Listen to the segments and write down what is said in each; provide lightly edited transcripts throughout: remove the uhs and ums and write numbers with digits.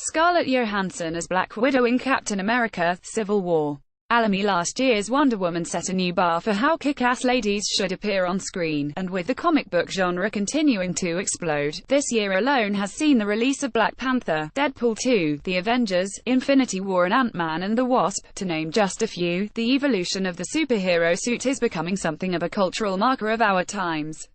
Scarlett Johansson as Black Widow in Captain America: Civil War. Alamy. Last year's Wonder Woman set a new bar for how kick-ass ladies should appear on screen, and with the comic book genre continuing to explode, this year alone has seen the release of Black Panther, Deadpool 2, The Avengers, Infinity War and Ant-Man and the Wasp, to name just a few. The evolution of the superhero suit is becoming something of a cultural marker of our times.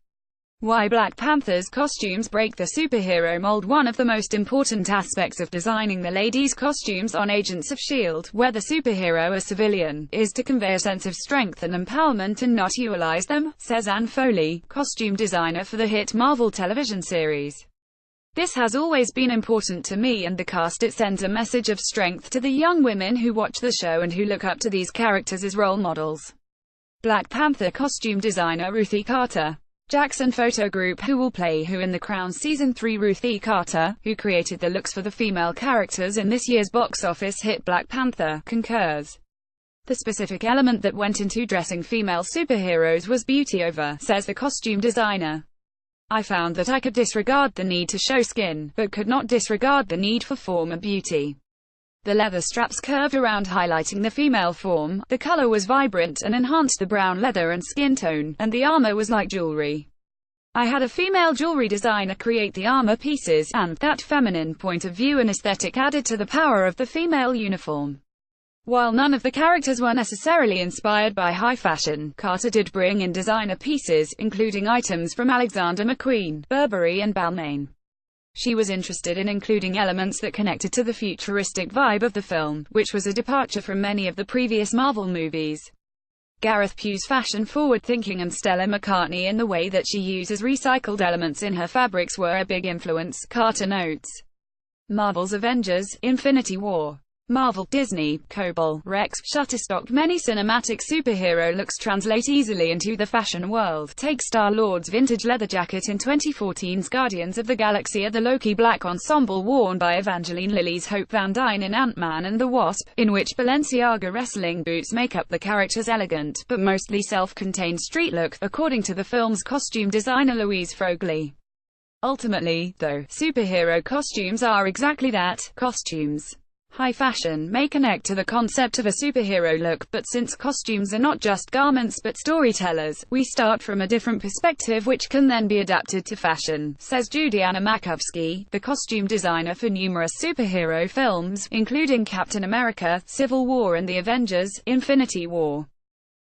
Why Black Panther's costumes break the superhero mold. One of the most important aspects of designing the ladies' costumes on Agents of S.H.I.E.L.D., whether superhero or civilian, is to convey a sense of strength and empowerment and not dualize them, says Anne Foley, costume designer for the hit Marvel television series. This has always been important to me and the cast. It sends a message of strength to the young women who watch the show and who look up to these characters as role models. Black Panther costume designer Ruth E. Carter. Jackson Photo Group, who will play Who in The Crown Season 3. Ruth E. Carter, who created the looks for the female characters in this year's box office hit Black Panther, concurs. The specific element that went into dressing female superheroes was beauty over, says the costume designer. I found that I could disregard the need to show skin, but could not disregard the need for form and beauty. The leather straps curved around, highlighting the female form, the color was vibrant and enhanced the brown leather and skin tone, and the armor was like jewelry. I had a female jewelry designer create the armor pieces, and that feminine point of view and aesthetic added to the power of the female uniform. While none of the characters were necessarily inspired by high fashion, Carter did bring in designer pieces, including items from Alexander McQueen, Burberry and Balmain. She was interested in including elements that connected to the futuristic vibe of the film, which was a departure from many of the previous Marvel movies. Gareth Pugh's fashion-forward thinking and Stella McCartney in the way that she uses recycled elements in her fabrics were a big influence, Carter notes. Marvel's Avengers, Infinity War. Marvel, Disney, Cobol, Rex, Shutterstock. Many cinematic superhero looks translate easily into the fashion world. Take Star-Lord's vintage leather jacket in 2014's Guardians of the Galaxy, or the Loki black ensemble worn by Evangeline Lilly's Hope Van Dyne in Ant-Man and the Wasp, in which Balenciaga wrestling boots make up the character's elegant, but mostly self-contained street look, according to the film's costume designer Louise Frogli. Ultimately, though, superhero costumes are exactly that, costumes. High fashion may connect to the concept of a superhero look, but since costumes are not just garments but storytellers, we start from a different perspective which can then be adapted to fashion, says Judianna Makovsky, the costume designer for numerous superhero films, including Captain America, Civil War and The Avengers, Infinity War.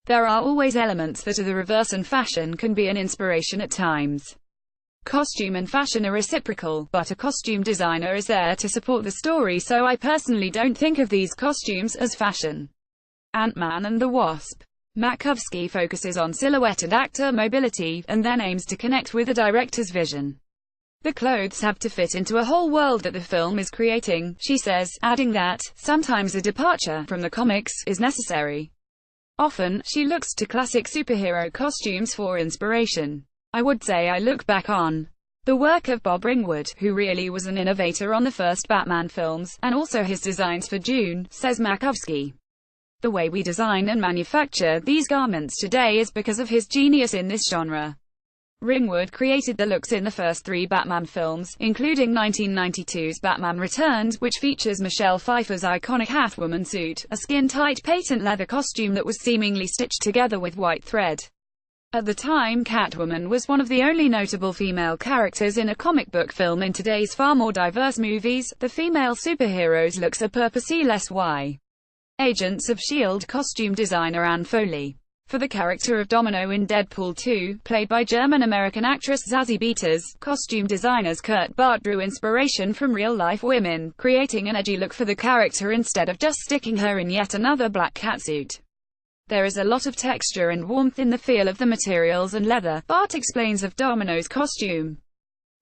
There are always elements that are the reverse, and fashion can be an inspiration at times. Costume and fashion are reciprocal, but a costume designer is there to support the story, so I personally don't think of these costumes as fashion. Ant-Man and the Wasp. Makovsky focuses on silhouette and actor mobility, and then aims to connect with the director's vision. The clothes have to fit into a whole world that the film is creating, she says, adding that, sometimes a departure from the comics is necessary. Often, she looks to classic superhero costumes for inspiration. I would say I look back on the work of Bob Ringwood, who really was an innovator on the first Batman films, and also his designs for Dune, says Makovsky. The way we design and manufacture these garments today is because of his genius in this genre. Ringwood created the looks in the first 3 Batman films, including 1992's Batman Returns, which features Michelle Pfeiffer's iconic Catwoman suit, a skin-tight patent leather costume that was seemingly stitched together with white thread. At the time, Catwoman was one of the only notable female characters in a comic book film. In today's far more diverse movies, the female superheroes' looks are purposely less. Why? Agents of S.H.I.E.L.D. costume designer Anne Foley. For the character of Domino in Deadpool 2, played by German-American actress Zazie Beetz, costume designers Kurt Bart drew inspiration from real-life women, creating an edgy look for the character instead of just sticking her in yet another black catsuit. There is a lot of texture and warmth in the feel of the materials and leather, Bart explains of Domino's costume.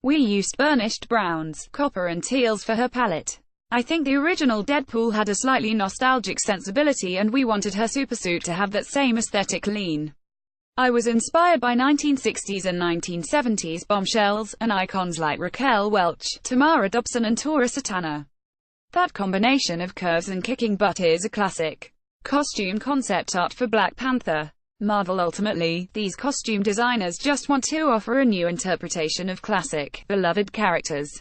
We used burnished browns, copper and teals for her palette. I think the original Deadpool had a slightly nostalgic sensibility and we wanted her supersuit to have that same aesthetic lean. I was inspired by 1960s and 1970s bombshells, and icons like Raquel Welch, Tamara Dobson and Tora Satana. That combination of curves and kicking butt is a classic. Costume concept art for Black Panther. Marvel. Ultimately, these costume designers just want to offer a new interpretation of classic, beloved characters.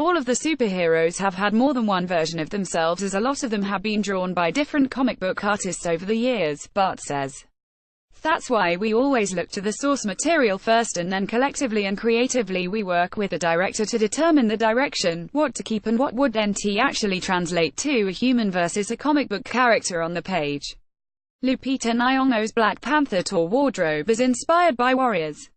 All of the superheroes have had more than one version of themselves, as a lot of them have been drawn by different comic book artists over the years, Bart says. That's why we always look to the source material first, and then collectively and creatively we work with the director to determine the direction, what to keep and what would NT actually translate to a human versus a comic book character on the page. Lupita Nyong'o's Black Panther tour wardrobe is inspired by Warriors.